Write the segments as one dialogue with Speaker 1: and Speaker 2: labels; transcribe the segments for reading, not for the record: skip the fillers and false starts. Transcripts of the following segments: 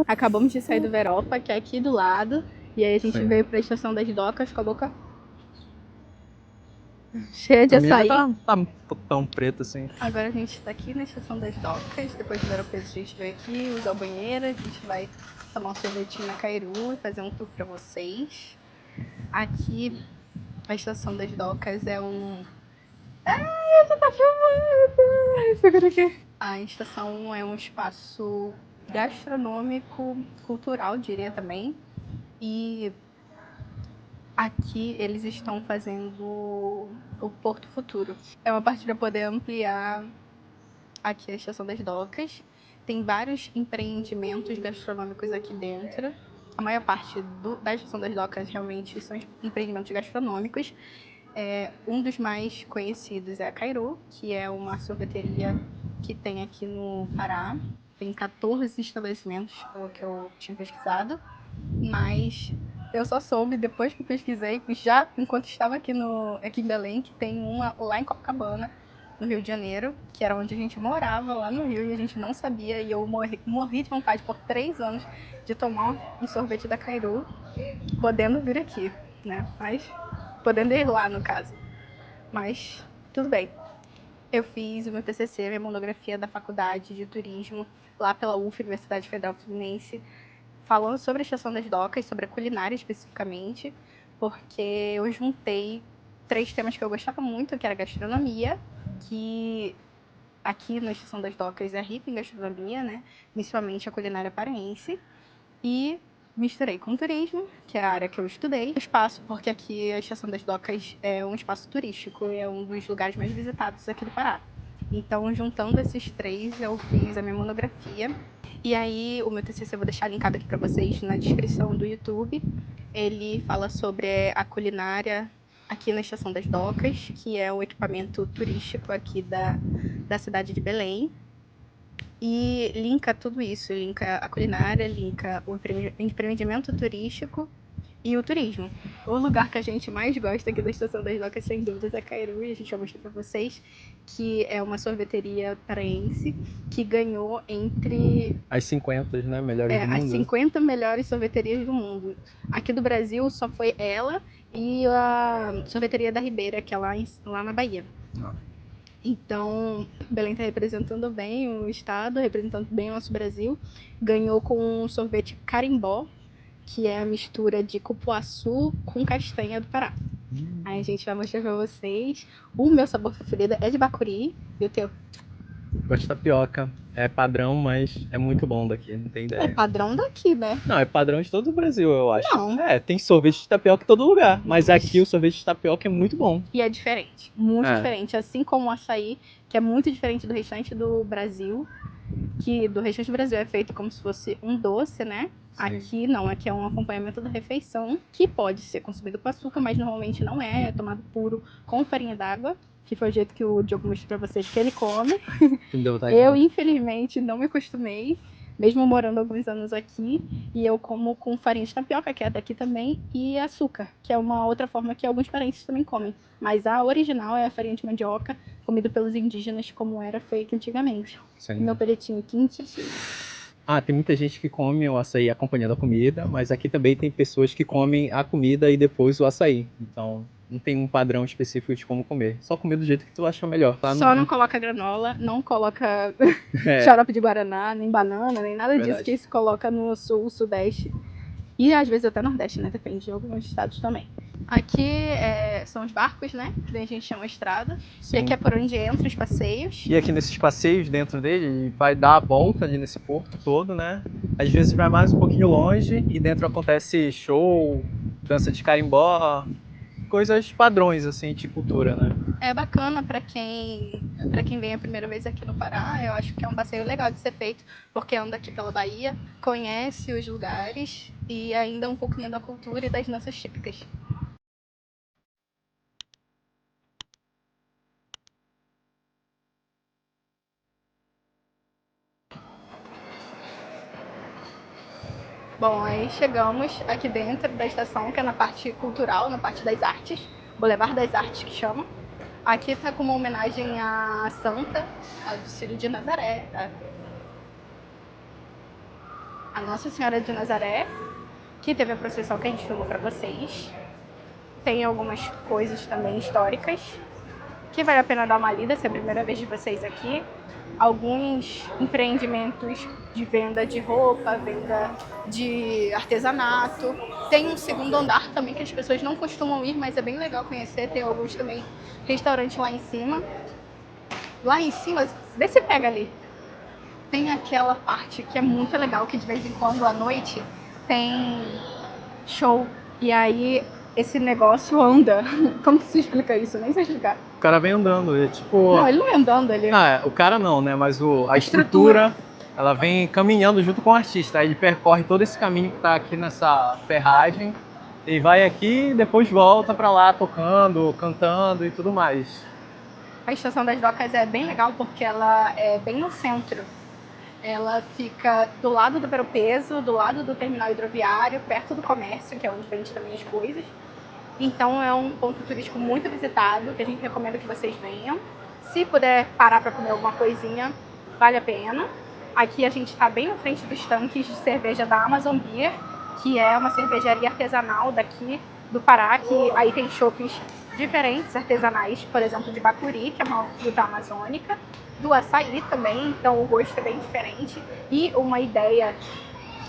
Speaker 1: Acabamos de sair do Veropa, que é aqui do lado. E aí a gente
Speaker 2: Sim.
Speaker 1: veio pra Estação das Docas com a boca cheia de
Speaker 2: A minha
Speaker 1: açaí.
Speaker 2: tá tão preta assim.
Speaker 1: Agora a gente tá aqui na Estação das Docas. Depois do aeroporto a gente veio aqui usar o banheiro. A gente vai tomar um sorvetinho na Cairu e fazer um tour pra vocês. Aqui, a Estação das Docas é um... Ai, você tá filmando! Segura aqui. A estação é um espaço gastronômico, cultural, diria também. E aqui eles estão fazendo o Porto Futuro. É uma parte para poder ampliar aqui a Estação das Docas. Tem vários empreendimentos gastronômicos aqui dentro. A maior parte da Estação das Docas realmente são empreendimentos gastronômicos. Um dos mais conhecidos é a Cairu, que é uma sorveteria que tem aqui no Pará. Tem 14 estabelecimentos, pelo que eu tinha pesquisado. Mas eu só soube depois que eu pesquisei, já enquanto estava aqui em Belém, que tem uma lá em Copacabana, no Rio de Janeiro, que era onde a gente morava, lá no Rio, e a gente não sabia. E eu morri de vontade por 3 anos de tomar um sorvete da Cairu, podendo vir aqui, né? Mas podendo ir lá, no caso. Mas tudo bem. Eu fiz o meu TCC, minha monografia da Faculdade de Turismo, lá pela UF, Universidade Federal Fluminense, falando sobre a Estação das Docas, sobre a culinária especificamente, porque eu juntei 3 temas que eu gostava muito, que era gastronomia, que aqui na Estação das Docas é rica em gastronomia, né? Principalmente a culinária paraense, e misturei com turismo, que é a área que eu estudei, espaço, porque aqui a Estação das Docas é um espaço turístico, é um dos lugares mais visitados aqui do Pará. Então, juntando esses 3, eu fiz a minha monografia. E aí, o meu TCC eu vou deixar linkado aqui para vocês na descrição do YouTube. Ele fala sobre a culinária aqui na Estação das Docas, que é um equipamento turístico aqui da cidade de Belém. E linka tudo isso, linka a culinária, linka o empreendimento turístico e o turismo. O lugar que a gente mais gosta aqui da Estação das Docas, sem dúvidas, é Cairu, e a gente vai mostrar pra vocês, que é uma sorveteria paraense que ganhou entre
Speaker 2: As 50, né? Melhores do
Speaker 1: as
Speaker 2: mundo.
Speaker 1: 50 melhores sorveterias do mundo. Aqui do Brasil só foi ela e a sorveteria da Ribeira, que é lá na Bahia.
Speaker 2: Ah.
Speaker 1: Então, Belém está representando bem o estado, representando bem o nosso Brasil. Ganhou com um sorvete carimbó, que é a mistura de cupuaçu com castanha do Pará. Aí a gente vai mostrar pra vocês. O meu sabor preferido é de bacuri. E o teu?
Speaker 2: Gosto de tapioca. É padrão, mas é muito bom daqui, não tem
Speaker 1: É
Speaker 2: ideia.
Speaker 1: padrão daqui, né?
Speaker 2: Não, é padrão de todo o Brasil, eu acho.
Speaker 1: Não.
Speaker 2: Tem sorvete de tapioca em todo lugar, mas aqui o sorvete de tapioca é muito bom.
Speaker 1: E é diferente, muito diferente. Assim como o açaí, que é muito diferente do restante do Brasil, que do restante do Brasil é feito como se fosse um doce, né?
Speaker 2: Sim.
Speaker 1: Aqui não, aqui é um acompanhamento da refeição, que pode ser consumido com açúcar, mas normalmente não é tomado puro com farinha d'água, que foi o jeito que o Diogo mostrou pra vocês que ele come. Eu, infelizmente, não me acostumei, mesmo morando alguns anos aqui, e eu como com farinha de tapioca, que é daqui também, e açúcar, que é uma outra forma que alguns parentes também comem. Mas a original é a farinha de mandioca, comida pelos indígenas, como era feito antigamente.
Speaker 2: Sim.
Speaker 1: Meu palitinho quente.
Speaker 2: Tem muita gente que come o açaí acompanhando a comida, mas aqui também tem pessoas que comem a comida e depois o açaí. Então, não tem um padrão específico de como comer. Só comer do jeito que tu acha melhor.
Speaker 1: Só não coloca granola, não coloca xarope de guaraná, nem banana, nem nada disso que se coloca no sul, sudeste. E às vezes até nordeste, né? Depende de alguns estados também. Aqui são os barcos, né? Que a gente chama estrada. Sim. E aqui é por onde entra os passeios.
Speaker 2: E aqui nesses passeios dentro dele, vai dar a volta ali nesse porto todo, né? Às vezes vai mais um pouquinho longe e dentro acontece show, dança de carimbó, coisas padrões, assim, de cultura, né?
Speaker 1: É bacana pra quem vem a primeira vez aqui no Pará. Eu acho que é um passeio legal de ser feito, porque anda aqui pela Bahia, conhece os lugares e ainda um pouquinho da cultura e das danças típicas. Bom, aí chegamos aqui dentro da estação, que é na parte cultural, na parte das artes, Boulevard das Artes que chama. Aqui tá como uma homenagem à Santa, a do Círio de Nazaré, a Nossa Senhora de Nazaré, que teve a procissão que a gente filmou pra vocês. Tem algumas coisas também históricas, que vale a pena dar uma lida se é a primeira vez de vocês aqui. Alguns empreendimentos de venda de roupa, venda de artesanato. Tem um segundo andar também que as pessoas não costumam ir, mas é bem legal conhecer. Tem alguns também restaurantes lá em cima. Lá em cima, vê se pega ali. Tem aquela parte que é muito legal, que de vez em quando à noite tem show. E aí esse negócio anda. Como que se explica isso? Nem sei explicar.
Speaker 2: O cara vem andando, é tipo...
Speaker 1: Não, ele não é andando, ele...
Speaker 2: o cara não, né? Mas a estrutura, ela vem caminhando junto com o artista. Aí ele percorre todo esse caminho que tá aqui nessa ferragem e vai aqui e depois volta pra lá tocando, cantando e tudo mais.
Speaker 1: A Estação das Docas é bem legal porque ela é bem no centro. Ela fica do lado do Ver-o-Peso, do lado do terminal hidroviário, perto do comércio, que é onde vende também as coisas. Então é um ponto turístico muito visitado, que a gente recomenda que vocês venham. Se puder parar para comer alguma coisinha, vale a pena. Aqui a gente está bem na frente dos tanques de cerveja da Amazon Beer, que é uma cervejaria artesanal daqui do Pará, que aí tem chopps diferentes, artesanais, por exemplo, de bacuri, que é uma fruta amazônica, do açaí também, então o gosto é bem diferente. E uma ideia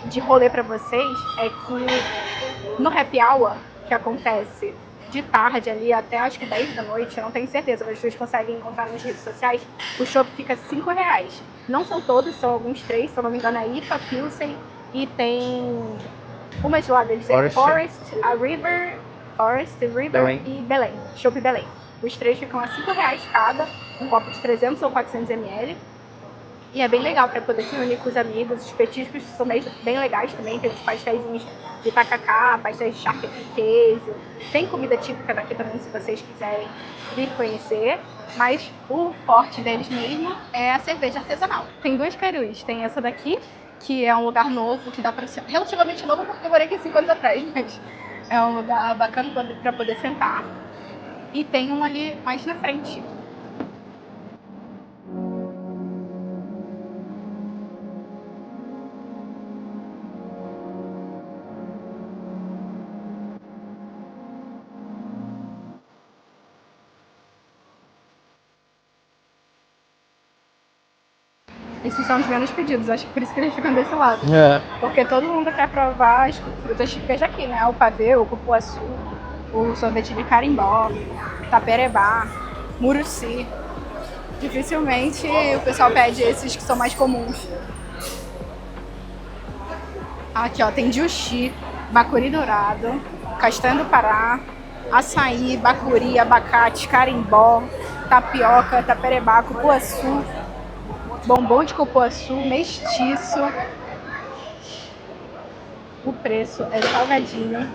Speaker 1: de rolê para vocês é que no happy hour, que acontece de tarde ali até acho que 10 da noite, eu não tenho certeza, mas vocês conseguem encontrar nas redes sociais, o chopp fica R$5. Não são todos, são alguns 3, se eu não me engano, a IPA, Pilsen e tem uma de lá deles, é Forest, a River, Forest, River
Speaker 2: Belém.
Speaker 1: E Belém, chopp Belém. Os 3 ficam a R$5 cada, um copo de 300 ou 400 ml. E é bem legal para poder se reunir com os amigos. Os petiscos são bem legais também. Tem os pastéis de tacacá, pastéis de charque de queijo. Tem comida típica daqui também, se vocês quiserem vir conhecer. Mas o forte deles mesmo é a cerveja artesanal. Tem 2 cairus. Tem essa daqui, que é um lugar novo, que dá para ser relativamente novo, porque eu morei aqui 5 anos atrás. Mas é um lugar bacana para poder sentar. E tem um ali mais na frente. Esses são os menos pedidos, acho que por isso que eles ficam desse lado. Porque todo mundo quer provar as frutas típicas daqui, né? O pavê, o cupuaçu, o sorvete de carimbó, taperebá, muruci. Dificilmente o pessoal pede esses que são mais comuns. Aqui, ó, tem juxi, bacuri dourado, castanha do Pará, açaí, bacuri, abacate, carimbó, tapioca, taperebá, cupuaçu, bombom de cupuaçu, mestiço. O preço é salgadinho.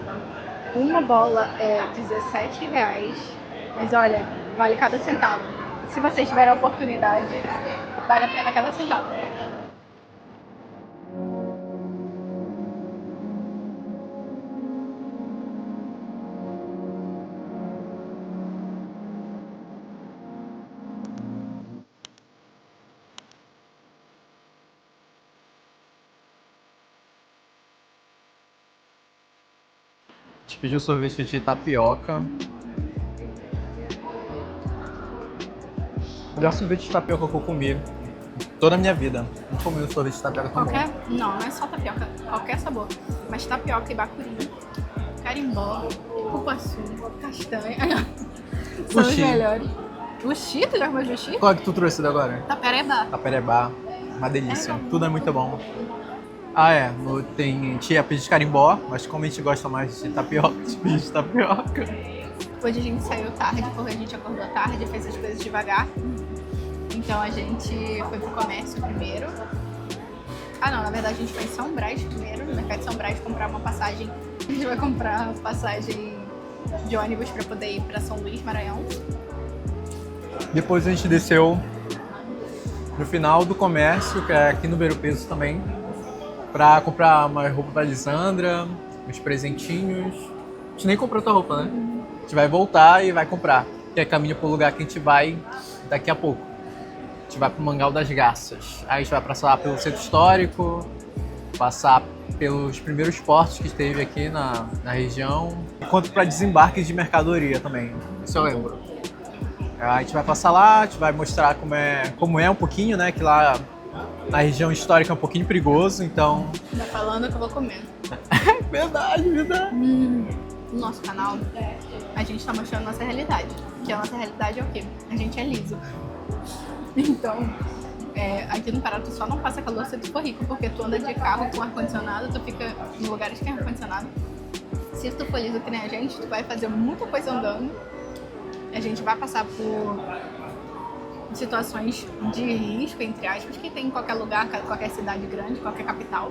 Speaker 1: Uma bola é R$17. Mas olha, vale cada centavo. Se vocês tiverem a oportunidade, vale a pena cada centavo.
Speaker 2: A gente pediu sorvete de tapioca. O melhor sorvete de tapioca que eu comi toda a minha vida. Não comi um sorvete de tapioca tão bom.
Speaker 1: Não é só tapioca, qualquer sabor. Mas tapioca e bacuri, carimbó, cupuaçu, castanha são os melhores. O Xi, tu já comeu o Xi?
Speaker 2: Qual é que tu trouxe agora?
Speaker 1: Taperebá.
Speaker 2: Taperebá, uma delícia. Tudo é muito bom. Tem tia peixe de carimbó, mas como a gente gosta mais de tapioca, de tapioca.
Speaker 1: Hoje a gente saiu tarde, porque a gente acordou tarde, fez as coisas devagar. Então a gente foi pro comércio primeiro. Não, na verdade a gente foi em São Brás primeiro, no mercado de São Brás, comprar uma passagem. A gente vai comprar passagem de ônibus para poder ir para São Luís, Maranhão.
Speaker 2: Depois a gente desceu no final do comércio, que é aqui no Ver-o-Peso também, pra comprar uma roupa pra Lisandra, uns presentinhos. A gente nem comprou tua roupa, né? A gente vai voltar e vai comprar. que é caminho pro lugar que a gente vai daqui a pouco. A gente vai pro Mangal das Garças. Aí a gente vai passar pelo centro histórico, passar pelos primeiros portos que teve aqui na região, quanto para desembarques de mercadoria também, isso eu lembro. A gente vai passar lá, a gente vai mostrar como é um pouquinho, né, que lá na região histórica é um pouquinho perigoso, então...
Speaker 1: Tá falando que eu vou comer.
Speaker 2: Verdade.
Speaker 1: No nosso canal, a gente tá mostrando a nossa realidade. Que a nossa realidade é o quê? A gente é liso. Então, aqui no Pará tu só não passa calor se tu for rico, porque tu anda de carro com ar-condicionado, tu fica em lugares que tem ar-condicionado. Se tu for liso que nem a gente, tu vai fazer muita coisa andando. A gente vai passar por situações de risco, entre aspas, que tem em qualquer lugar, qualquer cidade grande, qualquer capital.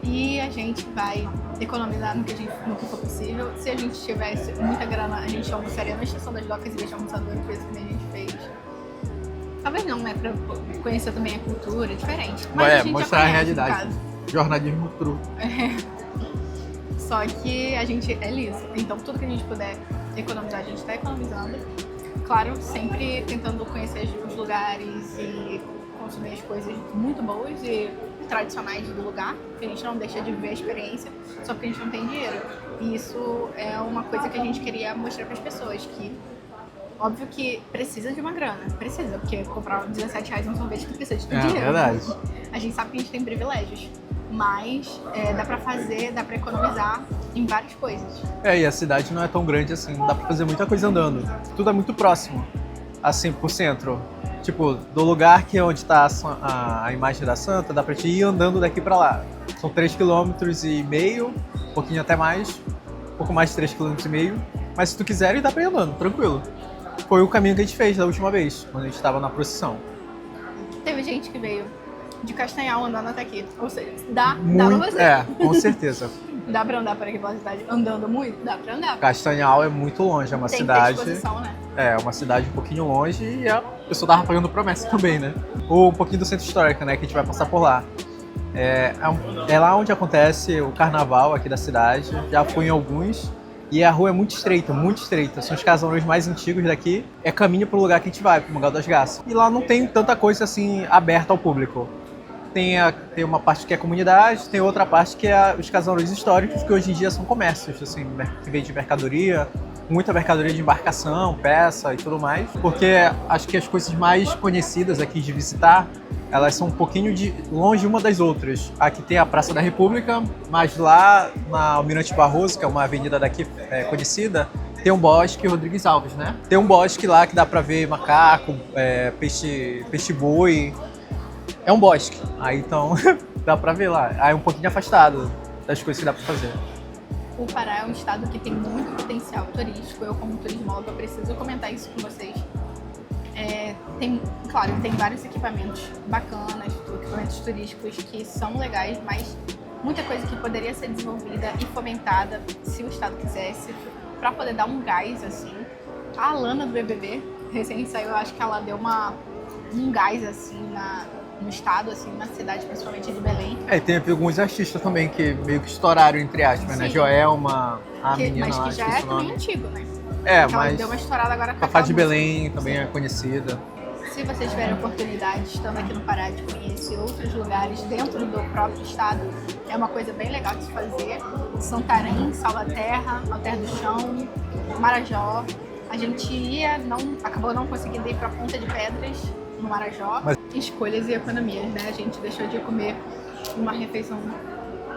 Speaker 1: E a gente vai economizar no que for possível. Se a gente tivesse muita grana, a gente almoçaria na Estação das Docas em vez de almoçar no aeroporto, que nem a gente fez. Talvez não, né? Pra conhecer também a cultura, é diferente. Mas a gente
Speaker 2: mostrar
Speaker 1: já
Speaker 2: a
Speaker 1: conhece,
Speaker 2: realidade. Jornalismo cru.
Speaker 1: Só que a gente é liso. Então tudo que a gente puder economizar, a gente está economizando. Claro, sempre tentando conhecer os lugares e consumir as coisas muito boas e tradicionais do lugar, que a gente não deixa de ver a experiência, só porque a gente não tem dinheiro. E isso é uma coisa que a gente queria mostrar para as pessoas, que óbvio que precisa de uma grana, precisa, porque comprar R$17 um sorvete tu precisa de dinheiro.
Speaker 2: É verdade.
Speaker 1: A gente sabe que a gente tem privilégios, mas dá pra fazer, dá pra economizar em várias coisas.
Speaker 2: E a cidade não é tão grande assim, dá pra fazer muita coisa andando. Tudo é muito próximo, assim, pro centro. Tipo, do lugar que é onde tá a imagem da Santa, dá pra te ir andando daqui pra lá. São 3,5 km, um pouquinho até mais, um pouco mais de 3,5 km. Mas se tu quiser, dá pra ir andando, tranquilo. Foi o caminho que a gente fez da última vez, quando a gente tava na procissão.
Speaker 1: Teve gente que veio de Castanhal andando até aqui. Ou seja, dá pra fazer.
Speaker 2: Com certeza.
Speaker 1: Dá pra andar por aqui pela cidade andando muito? Dá pra andar.
Speaker 2: Castanhal é muito longe, é uma
Speaker 1: tem
Speaker 2: cidade...
Speaker 1: Tem exposição, né?
Speaker 2: É, uma cidade um pouquinho longe e a pessoa tava pagando promessa também, né? Ou um pouquinho do centro histórico, né? Que a gente vai passar por lá. É lá onde acontece o carnaval aqui da cidade. Já fui em alguns. E a rua é muito estreita, muito estreita. São os casarões mais antigos daqui. É caminho pro lugar que a gente vai, pro Mangal das Garças. E lá não tem tanta coisa assim aberta ao público. Tem uma parte que é comunidade, tem outra parte que é os casarões históricos, que hoje em dia são comércios, assim, que vende mercadoria, muita mercadoria de embarcação, peça e tudo mais. Porque acho que as coisas mais conhecidas aqui de visitar, elas são um pouquinho longe uma das outras. Aqui tem a Praça da República, mas lá na Almirante Barroso, que é uma avenida daqui conhecida, tem um bosque Rodrigues Alves, né? Tem um bosque lá que dá pra ver macaco, peixe-boi. É um bosque, aí então dá pra ver lá. Aí é um pouquinho afastado das coisas que dá pra fazer.
Speaker 1: O Pará é um estado que tem muito potencial turístico. Eu, como turismóloga, preciso comentar isso com vocês. Tem vários equipamentos bacanas, equipamentos turísticos que são legais, mas muita coisa que poderia ser desenvolvida e fomentada, se o estado quisesse, pra poder dar um gás, assim. A Alana do BBB, recém saiu, eu acho que ela deu um gás, assim, no estado, assim, na cidade, principalmente de Belém.
Speaker 2: Tem alguns artistas também que meio que estouraram, entre aspas, né? Joelma, menina
Speaker 1: mas
Speaker 2: lá,
Speaker 1: que já é também antigo, né?
Speaker 2: Mas...
Speaker 1: Ela deu uma estourada agora com
Speaker 2: Fafá de
Speaker 1: música.
Speaker 2: Belém também é conhecida.
Speaker 1: Se vocês tiverem oportunidade, estando aqui no Pará, de conhecer outros lugares dentro do próprio estado, é uma coisa bem legal de se fazer. Santarém, Salvaterra, Alter do Chão, Marajó. A gente acabou não conseguindo ir para Ponta de Pedras, no Marajó. Escolhas e economias, né? A gente deixou de comer uma refeição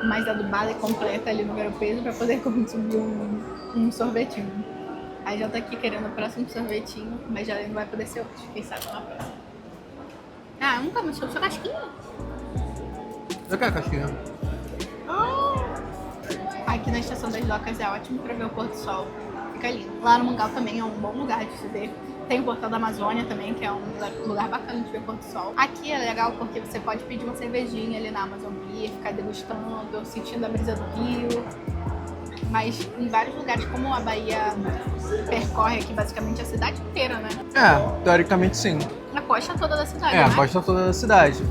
Speaker 1: mais adubada e completa ali no Ver-o-Peso para poder consumir um sorvetinho. Aí já tá aqui querendo o próximo sorvetinho, mas já não vai poder ser outro, quem sabe na próxima. Eu nunca mais sou casquinha.
Speaker 2: Eu quero casquinha.
Speaker 1: Aqui na Estação das Docas é ótimo pra ver o pôr do sol. Fica lindo. Lá no Mangal também é um bom lugar de se ver. Tem o Portal da Amazônia também, que é um lugar bacana de ver o pôr do sol. Aqui é legal porque você pode pedir uma cervejinha ali na Amazon Beer, ficar degustando, sentindo a brisa do rio. Mas em vários lugares, como a Bahia percorre aqui basicamente a cidade inteira, né?
Speaker 2: Teoricamente sim.
Speaker 1: A costa toda da cidade,
Speaker 2: A
Speaker 1: né?
Speaker 2: costa toda da cidade.